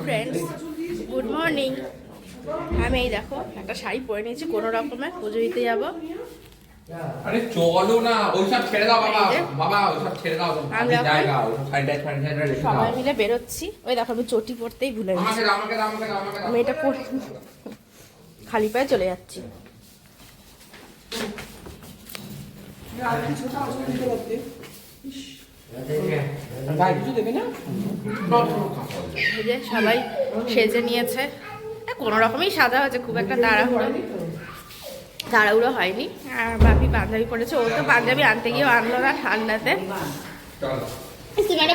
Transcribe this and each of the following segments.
Friends, good morning. আমি এই দেখো একটা শাড়ি পরে নিয়েছি কোনো রকমে, পুজো দিতে যাবো। আরে চলো না, ওইসব ছেড়ে দাও বাবা, বাবা ওইসব ছেড়ে দাও, আমি জায়গা ওইসব স্যানিটাইজার রেখে দাও। সবাই মিলে বেরোচ্ছি। ওই দেখো আমি চটি পরতেই ভুলে গেছি, আমি এটা পরে খালি পায়ে চলে যাচ্ছি। সবাই সেজে নিয়েছে, কোনো রকমই সাজা হয়েছে, খুব একটা তাড়াহুড়ো হয়নি। আর বাপি পাঞ্জাবি পরেছে, ও তো পাঞ্জাবি আনতে গিয়েও আনলো না ঠান্ডাতে।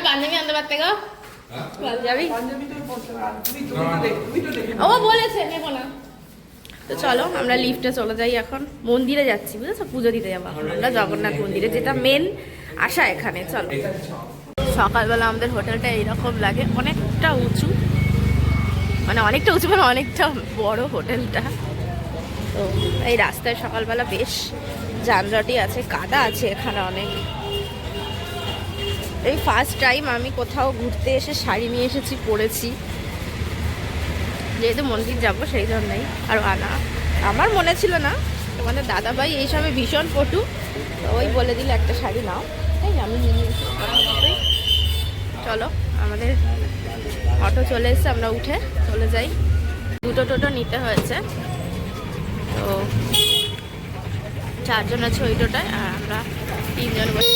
পাঞ্জাবি আনতে পারতে গো, পাঞ্জাবি ও বলেছে নেবো না। তো চলো আমরা লিফটে চলে যাই, এখন মন্দিরে যাচ্ছি, বুঝেছো, পুজো দিতে যাবো এখন আমরা জগন্নাথ মন্দিরে, যেটা মেন আশা এখানে। চলো, সকালবেলা আমাদের হোটেলটা এইরকম লাগে, অনেকটা উঁচু, মানে অনেকটা বড় হোটেলটা। তো এই রাস্তায় সকালবেলা বেশ যানজটই আছে, কাদা আছে এখানে অনেক। এই ফার্স্ট টাইম আমি কোথাও ঘুরতে এসে শাড়ি নিয়ে এসেছি, পরেছি, যেহেতু মন্দির যাবো সেই জন্যই। আর আনা আমার মনে ছিল না, তোমাদের দাদাভাই এইসবে ভীষণ পটু, তো ওই বলে দিল একটা শাড়ি নাও, তাই আমি নিয়ে নিয়েছি। চলো, আমাদের অটো চলে এসেছে, আমরা উঠে চলে যাই। দুটো টোটো নিতে হয়েছে, তো 4 জন আছে ওই টোটায়, আর আমরা 3 জন বসে।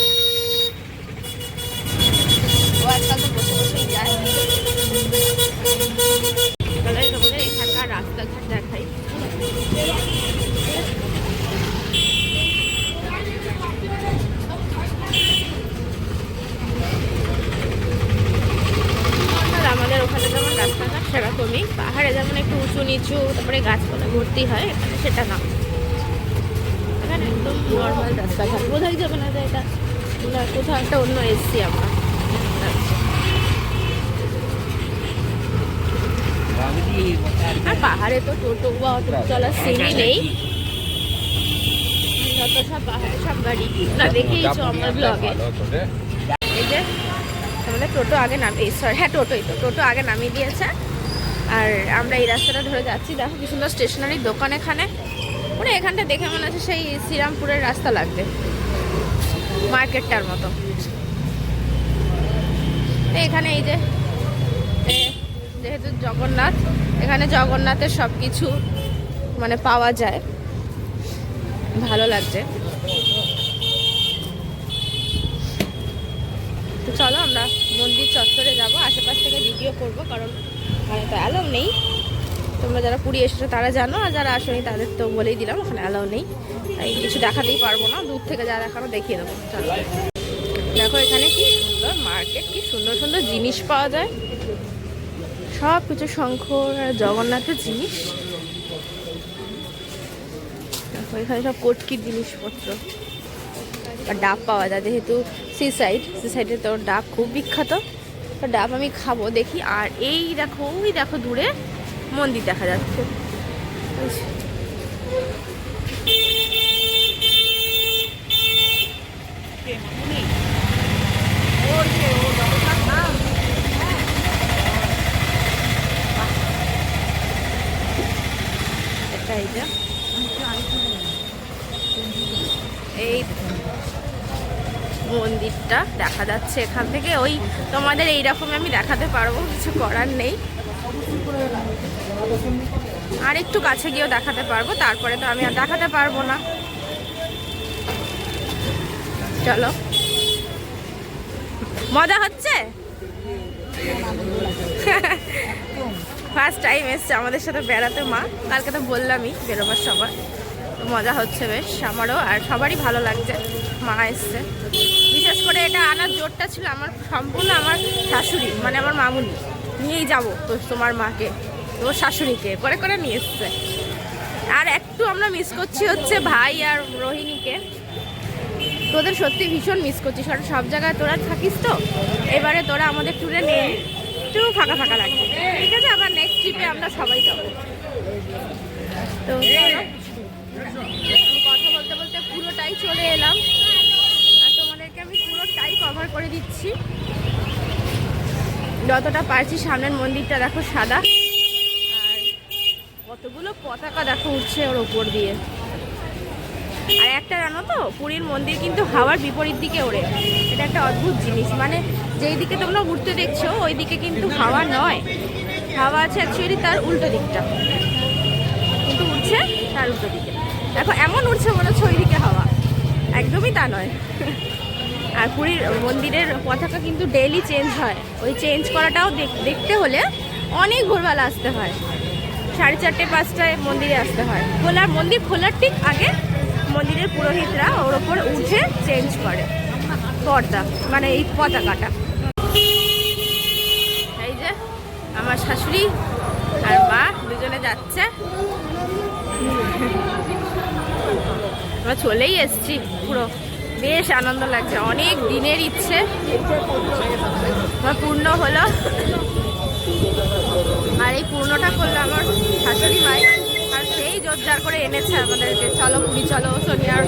ও আজকাল তো বসে বসেই যায়। তোমাদের এখানকার রাস্তাঘাট দেখাই। আমাদের ওখানে যেমন রাস্তাঘাট সেরকমই, পাহাড়ে যেমন একটু উঁচু নিচু, তারপরে গাছপালা ভর্তি হয়, এখানে সেটা না, এখানে একদম নর্মাল রাস্তাঘাট। বোঝাই যাবে না যে এটা কোথাও একটা অন্য এসছি আমরা। আর পাহাড়ে তো টোটো বা অটো চলার সিনই নেই, যত সব পাহাড়ে সব গাড়ি না, দেখেইছো আমার ব্লগে। এই যে আমাদের টোটো আগে নামিয়ে, হ্যাঁ টোটোই তো, টোটো আগে নামিয়ে দিয়েছে, আর আমরা এই রাস্তাটা ধরে যাচ্ছি। দেখো কি সুন্দর স্টেশনারির দোকান এখানে, মানে এখানটা দেখে মনে হচ্ছে সেই শ্রীরামপুরের রাস্তা লাগবে, মার্কেটটার মতো। এখানে এই যে যেহেতু জগন্নাথ, এখানে জগন্নাথের সব কিছু মানে পাওয়া যায়, ভালো লাগছে। তো চলো আমরা মন্দির চত্বরে যাব, আশেপাশ থেকে ভিডিও করব, কারণ ওখানে তো অ্যালাউ নেই। তোমরা যারা পুরী এসেছো তারা জানো, আর যারা আসোনি তাদের তো বলেই দিলাম ওখানে অ্যালাউ নেই, তাই কিছু দেখাতেই পারবো না, দূর থেকে যা দেখানো দেখিয়ে দেবো। চলো, দেখো এখানে কি সুন্দর মার্কেট, কি সুন্দর সুন্দর জিনিস পাওয়া যায়, সব কিছু শঙ্কর আর জগন্নাথের জিনিস। দেখো এখানে সব কটকির জিনিসপত্র, আর ডাব পাওয়া যায়, যেহেতু সিসাইডে তো ডাব খুব বিখ্যাত, তো ডাব আমি খাবো, দেখি। আর এই দেখো, ওই দেখো দূরে মন্দির দেখা যাচ্ছে, এই মন্দিরটা দেখা যাচ্ছে এখান থেকে। ওই তোমাদের এইরকম আমি দেখাতে পারবো, কিছু করার নেই, আর একটু কাছে গিয়েও দেখাতে পারবো, তারপরে তো আমি আর দেখাতে পারবো না। চলো, মজা হচ্ছে, ফার্স্ট টাইম এসছে আমাদের সাথে বেড়াতে মা, কালকে তো বললামই বেরোবার সময়। মজা হচ্ছে বেশ আমারও, আর সবারই ভালো লাগছে। মা এসছে, বিশেষ করে এটা আনার জোরটা ছিল আমার, সম্পূর্ণ আমার শাশুড়ি, মানে আমার মামুনি নিয়েই যাবো তো তোমার মাকে, ওর শাশুড়িকে করে করে নিয়ে এসছে। আর একটু আমরা মিস করছি হচ্ছে ভাই আর রোহিণীকে, তোদের সত্যি ভীষণ মিস করছি, কারণ সব জায়গায় তোরা থাকিস, তো এবারে তোরা আমাদের ট্যুরে নেই, একটু ফাঁকা ফাঁকা লাগবে। ঠিক আছে, আবার নেক্সট ট্রিপে আমরা সবাই যাবো। তো কথা বলতে বলতে পুরোটাই চলে এলাম, আর তোমাদেরকে আমি পুরোটাই কভার করে দিচ্ছি। যতটা পারছি সামনের মন্দিরটা দেখো সাদা, আর কতগুলো পতাকা দেখো উঠছে ওর ওপর দিয়ে। আর একটা জানো তো, পুরীর মন্দির কিন্তু হাওয়ার বিপরীত দিকে ওড়ে। এটা একটা অদ্ভুত জিনিস, মানে যেই দিকে তোমরা উঠতে দেখছো ওই দিকে কিন্তু হাওয়া নয়, হাওয়া আছে অ্যাকচুয়ালি তার উল্টো দিকটা, কিন্তু উঠছে তার উল্টো দিকে। দেখো এমন উঠছে মনে হচ্ছে ওই দিকে হাওয়া, একদমই তা নয়। আর পুরীর মন্দিরের পতাকা কিন্তু ডেইলি চেঞ্জ হয়, ওই চেঞ্জ করাটাও দেখতে হলে অনেক ভোরবেলা আসতে হয়, 4:30 5টায় মন্দিরে আসতে হয়। মন্দির খোলার ঠিক আগে মন্দিরের পুরোহিতরা ওর ওপর উঠে চেঞ্জ করে পর্দা, মানে এই পতাকাটা। এই যে আমার শাশুড়ি আর মা দুজনে যাচ্ছে, আমরা চলেই এসছি পুরো, বেশ আনন্দ লাগছে, অনেক দিনের ইচ্ছে আমার পূর্ণ হলো। আর এই পূর্ণটা করলো আমার শাশুড়ি মাই, আর সেই জোরজার করে এনেছে আমাদেরকে, চলো পুরী চলো, সোনিয়ার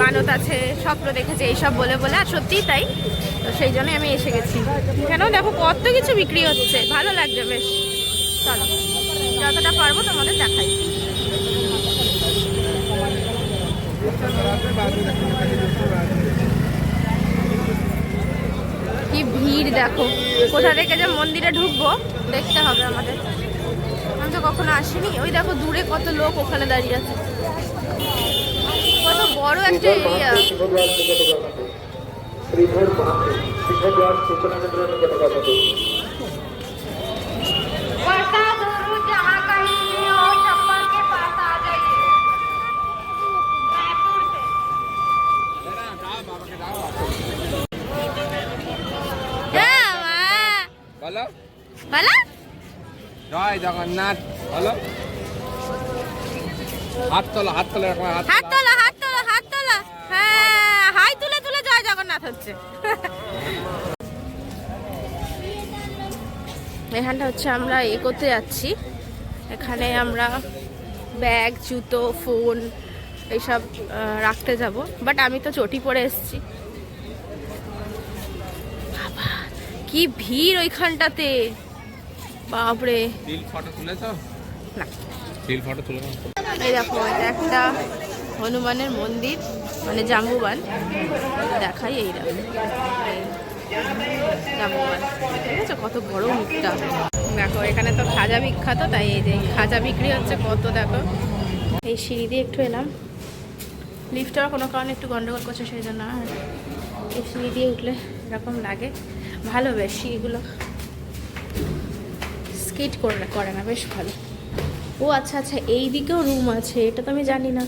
মানত আছে, স্বপ্ন দেখেছে, এইসব বলে বলে, আর সত্যিই তাই। তো সেই জন্যই আমি এসে গেছি। কেন দেখো কত কিছু বিক্রি হচ্ছে, ভালো লাগছে বেশ। চলো যতটা পারবো তোমাদের দেখাই। কি ভিড় দেখো, কোথা থেকে যে মন্দিরে ঢুকবো দেখতে হবে আমাদের, আমি তো কখনো আসিনি। ওই দেখো দূরে কত লোক ওখানে দাঁড়িয়ে আছে, কত বড় একটা এরিয়া। বলো বলো জয় জগন্নাথ, বলো হাত তোলো, হাত তোলো, হাত তোলো, হাত তোলো, হাত তোলো, হ্যাঁ হাই তুলে তুলে জয় জগন্নাথ হচ্ছে। এখানটা হচ্ছে আমরা করতে যাচ্ছি, এখানে আমরা ব্যাগ, জুতো, ফোন এইসব রাখতে যাব, বাট আমি তো চটি পরে এসেছি। বাবা কি ভিড় ওইখানটাতে, বাপরে। ফটো তুলেছো না, ফটো তুলে নাও। এই দেখো এটা একটা হনুমানের মন্দির, মানে জাম্বুবান দেখাই, এই দেখো জাম্বুবান, ঠিক আছে, কত বড় মুখটা। দেখো এখানে তো খাজা বিখ্যাত, তাই এই যে খাজা বিক্রি হচ্ছে কত, দেখো। এই সিঁড়ি দিয়ে একটু এলাম, লিফটটা কোনো কারণে একটু গন্ডগোল করছে সেই জন্য, আর এই সিঁড়ি দিয়ে উঠলে এরকম লাগে, ভালো বেশ, সিঁড়িগুলো স্কিট করে না, বেশ ভালো। ও আচ্ছা আচ্ছা, এই দিকেও রুম আছে, এটা তো আমি জানি না।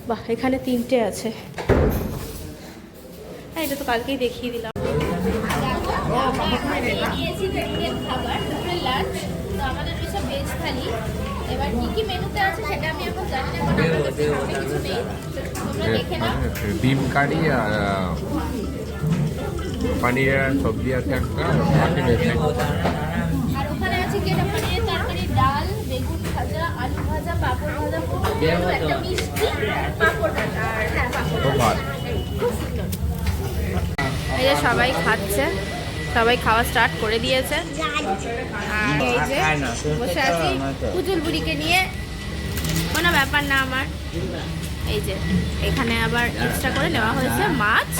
বাহ, এখানে 3টে আছে, হ্যাঁ এটা তো কালকেই দেখিয়ে দিলাম। খাবার দুপুরের লাঞ্চ, তো আমাদের কিছু ভেজ থালি, এবার কি কি মেনুতে আছে সেটা আমি এখন জানি না, কারণ আমার কাছে সামনে কিছু নেই, তোমরা দেখে নাও। ডিম কারি আর পনিরের সবজি আছে একটা, আর ওখানে আছে কি এটা পনিরের তরকারি, ডাল, বেগুন ভাজা, আলু ভাজা, পাঁপড় ভাজা, একটা মিষ্টি, পাঁপড় ভাজা, আর হ্যাঁ পাঁপড় ভাজা। খুব সুন্দর। এই যে সবাই খাচ্ছে, সবাই খাওয়া স্টার্ট করে দিয়েছে, আর এই যে বসে আছি পুতুল বুড়িকে নিয়ে, কোনো ব্যাপার না আমার। এই যে এখানে আবার এক্সট্রা করে নেওয়া হয়েছে মাছ,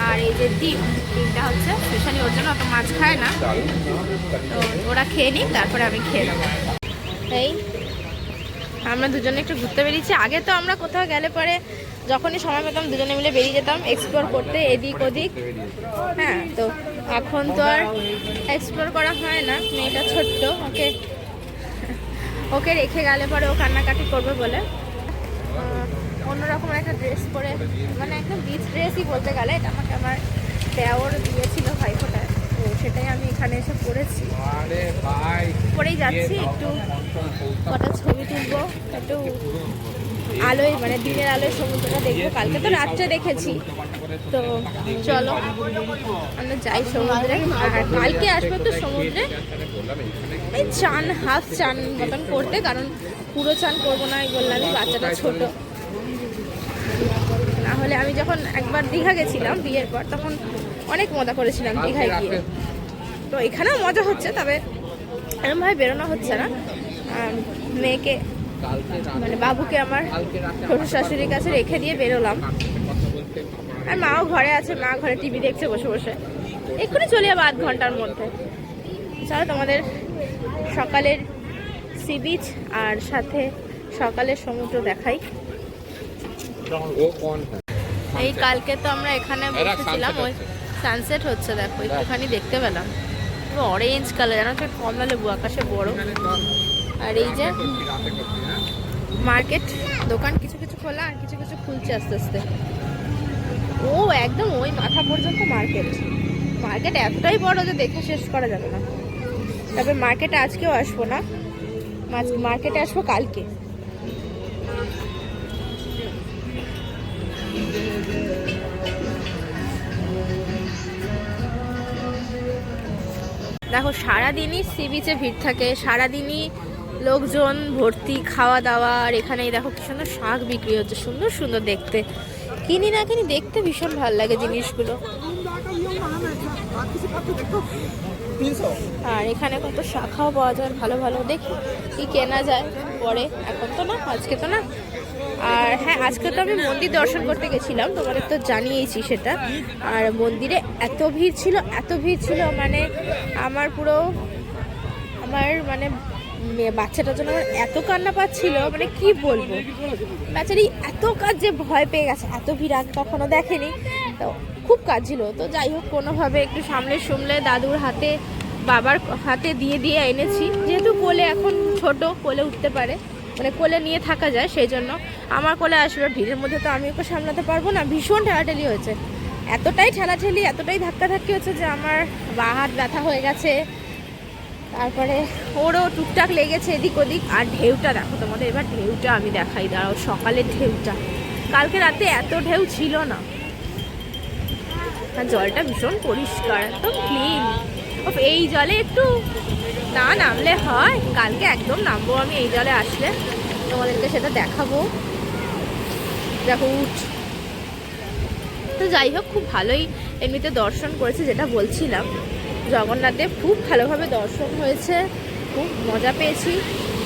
আর এই যে ডিমটা হচ্ছে স্পেশালি ওর জন্য, অত মাছ খায় না, তো ওরা খেয়ে নিক, তারপরে আমি খেয়ে নেবো। এই আমরা দুজনে একটু ঘুরতে বেরিয়েছি, আগে তো আমরা কোথাও গেলে পরে যখনই সময় পেতাম দুজনে মিলে বেরিয়ে যেতাম এক্সপ্লোর করতে এদিক ওদিক, হ্যাঁ, তো এখন তো আর এক্সপ্লোর করা হয় না, মেয়েটা ছোট্ট, ওকে রেখে গেলে পরে ও কান্নাকাটি করবে বলে অন্যরকম একটা ড্রেস পরে, মানে একদম বিচ ড্রেসই বলতে গেলে, এটা আমাকে আমার দেওর দিয়েছিল ভাইফোঁটায়, তো সেটাই আমি এখানে এসে পরেছি, পরেই যাচ্ছি। একটু কটা ছবি তুলবো, একটু আলোয়, মানে দিনের আলোয় সমুদ্রটা দেখবো, কালকে তো রাত্রে দেখেছি, তো চলো আমরা যাই সমুদ্রে। আর কালকে আসবো তো সমুদ্রে এই চান, হাফ চান মতন করতে, কারণ পুরো চান করবো না, আমি বললামই বাচ্চাটা ছোট, না হলে আমি যখন একবার দীঘা গেছিলাম বিয়ের পর, তখন অনেক মজা করেছিলাম দীঘায় গিয়ে, তো এখানেও মজা হচ্ছে, তবে এরকমভাবে বেরোনো হচ্ছে না। মেয়েকে মানে বাবুকে আমার শ্বশুর শাশুড়ির কাছে রেখে দিয়ে বেরোলাম। আর মাও ঘরে আছে, মা ঘরে টিভি দেখছে বসে বসে। এক্ষুনি চলে যাবো 8 ঘন্টার মধ্যে। চলো তোমাদের সকালের সি বিচ আর সাথে সকালের সমুদ্র দেখাই। এই কালকে তো আমরা এখানে বসেছিলাম, ওই সানসেট হচ্ছে, দেখো একটুখানি দেখতে পেলাম। অরেঞ্জ কালার, জানো তো কমলা লেবু আকাশে বড়। আর এই যে মার্কেট, দোকান কিছু কিছু খোলা আর কিছু কিছু খুলছে আস্তে আস্তে। ও একদম ওই মাথা পর্যন্ত মার্কেট। মার্কেট এতটাই বড় যে দেখে শেষ করা যাবে না। তবে মার্কেটে আজকেও আসবো না, মার্কেটে আসবো কালকে। দেখো সারাদিনই সি বিচে ভিড় থাকে, সারাদিনই লোকজন ভর্তি, খাওয়া দাওয়া। আর এখানেই দেখো কি সুন্দর শাক বিক্রি হচ্ছে, সুন্দর সুন্দর দেখতে। কিনি না কিনি, দেখতে ভীষণ ভালো লাগে জিনিসগুলো। আর এখানে কত শাখাও পাওয়া যায় ভালো ভালো, দেখি কি কেনা যায় পরে। এখন তো না, আজকে তো না। আর হ্যাঁ, আজকে তো আমি মন্দির দর্শন করতে গেছিলাম, তোমাদের তো জানিয়েছি সেটা। আর মন্দিরে এত ভিড় ছিল, এত ভিড় ছিল, মানে আমার মানে বাচ্চাটার জন্য আমার এত কান্না পাচ্ছিল, মানে কি বলবো। বেচারি এত কাজ যে ভয় পেয়ে গেছে, এত ভিড় আগে কখনো দেখেনি, তো খুব কাজ ছিল। তো যাই হোক, কোনোভাবে একটু সামলে দাদুর হাতে বাবার হাতে দিয়ে এনেছি, যেহেতু কোলে এখন ছোট, কোলে উঠতে পারে, মানে কোলে নিয়ে থাকা যায়, সেই জন্য আমার কোলে আসবে। ভিড়ের মধ্যে তো আমি ওকে সামলাতে পারবো না, ভীষণ ঠেলাঠেলি হয়েছে, এতটাই ঠেলাঠেলি, এতটাই ধাক্কাধাক্কি হচ্ছে যে আমার বাঁ হাত ব্যথা হয়ে গেছে। তারপরে ওরও টুকটাক লেগেছে এদিক ওদিক। আর ঢেউটা দেখো তোমাদের, এবার ঢেউটা আমি দেখাই, দাঁড়াও। সকালের ঢেউটা, কালকে রাতে এত ঢেউ ছিল না। আর জলটা ভীষণ পরিষ্কার, একদম ক্লিন। এই জলে একটু না নামলে হয়, কালকে একদম নামবো আমি এই জলে আসলে, তোমাদেরকে সেটা দেখাবো। দেখো উঠ। তো যাই হোক, খুব ভালোই এমনিতে দর্শন করেছি, যেটা বলছিলাম। জগন্নাথদেব খুব ভালোভাবে দর্শন হয়েছে, খুব মজা পেয়েছি।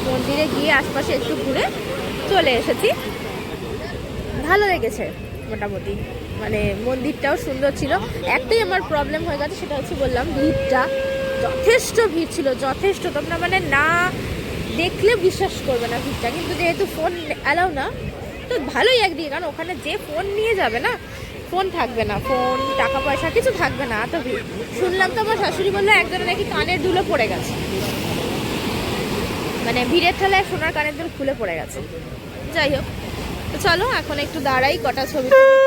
মন্দিরে গিয়ে আশপাশে একটু ঘুরে চলে এসেছি, ভালো লেগেছে মোটামুটি। মানে মন্দিরটাও সুন্দর ছিল। একটাই আমার প্রবলেম হয়ে গেছে, সেটা হচ্ছে বললাম ভিড়টা, যথেষ্ট ভিড় ছিল, যথেষ্ট। তোমরা মানে না দেখলে বিশ্বাস করবে না ভিড়টা। কিন্তু যেহেতু ফোন অ্যালাউ না, তো ভালোই একদিকে, কারণ ওখানে যে ফোন নিয়ে যাবে না, ফোন থাকবে না, ফোন টাকা পয়সা কিছু থাকবে না, এত ভিড়। শুনলাম তো আমার শাশুড়ি বললো একজনের নাকি কানের দুলে পড়ে গেছে, মানে ভিড়ের ঠেলায় সোনার কানের দুল খুলে পড়ে গেছে। যাই হোক, তো চলো এখন একটু দাঁড়াই, কটা ছবি তুলি।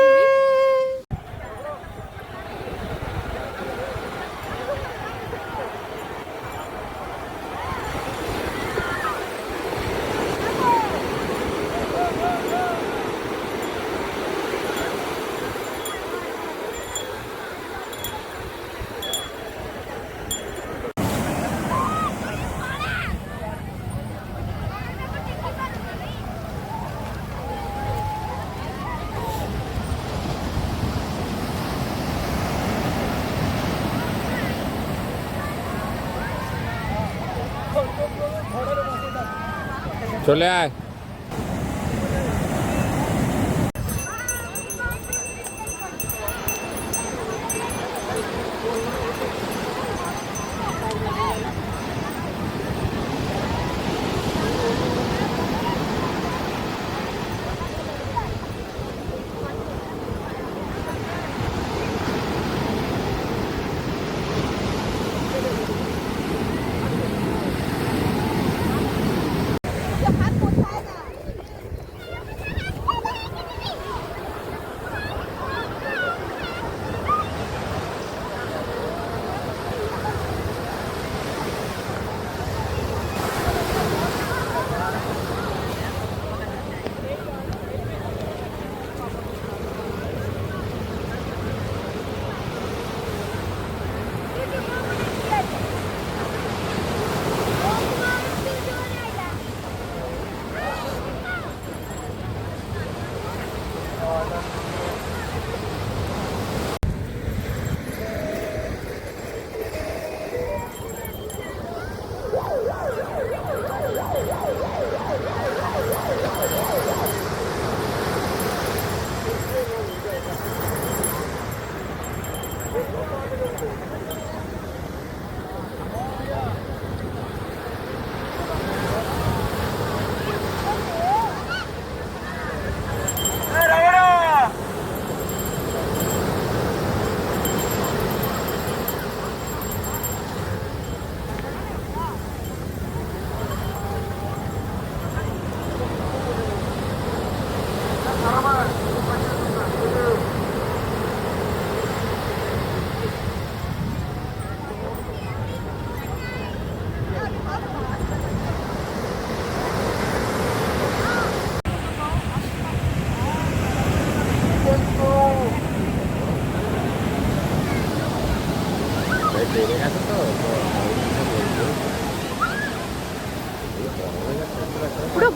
চলে আয়।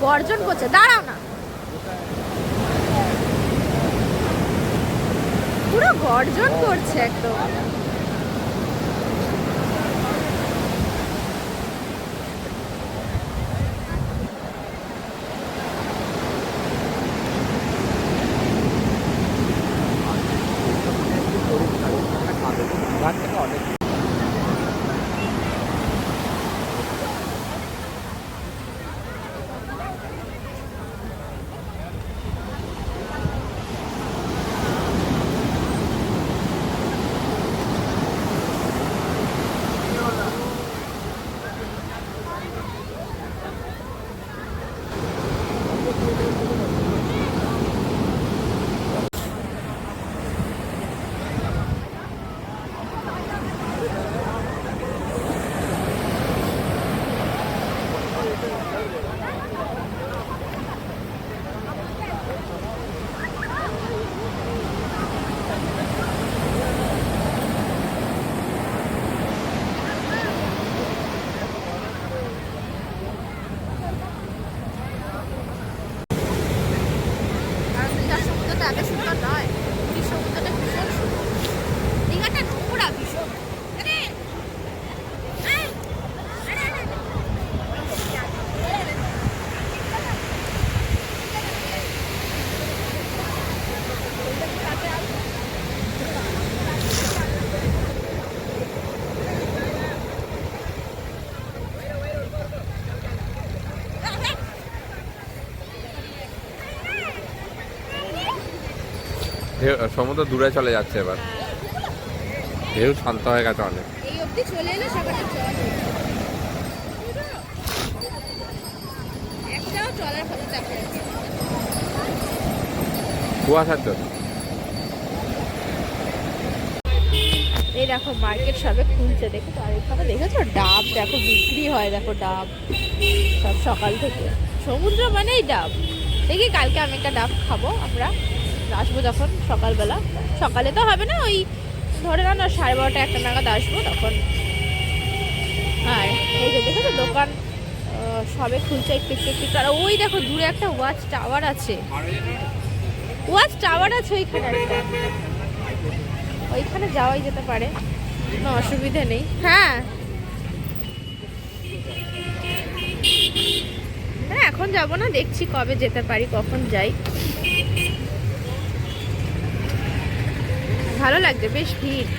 গর্জন করছে, দাঁড়াও না, পুরো গর্জন করছে একদম। এত সুন্দর নয়, পুরীর সমুদ্রটা ভীষণ সুন্দর, দীঘাটা নোংরা ভীষণ। সমুদ্র দূরে চলে যাচ্ছে এবার, ঢেউ শান্ত হয়ে গেছে অনেক। এই অবধি চলে এলে সকালে জল একটাও চলার কথা দেখা যাচ্ছে কুয়াশার জন্য। এই দেখো মার্কেট সবে খুলছে, দেখো আর এখানে দেখেছো ডাব, দেখো বিক্রি হয়, দেখো ডাব সব সকাল থেকে। সমুদ্র মানেই ডাব। দেখি কালকে আমি একটা ডাব খাবো, আমরা আসবো যখন সকালবেলা, সকালে তো হবে না, ওই ধরে না 12:30 1টা নাগাদ আসবো তখন। আর এই যে দেখো তো দোকান সবে খুলছে একটু একটু একটু। আর ওই দেখো দূরে একটা ওয়াচ টাওয়ার আছে, ওয়াচ টাওয়ার আছে ওইখানে একটা, ওইখানে যাওয়াই যেতে পারে, কোনো অসুবিধা নেই। হ্যাঁ এখন যাব না, দেখছি কবে যেতে পারি, কখন যাই। ভালো লাগছে, বেশ ভিড়।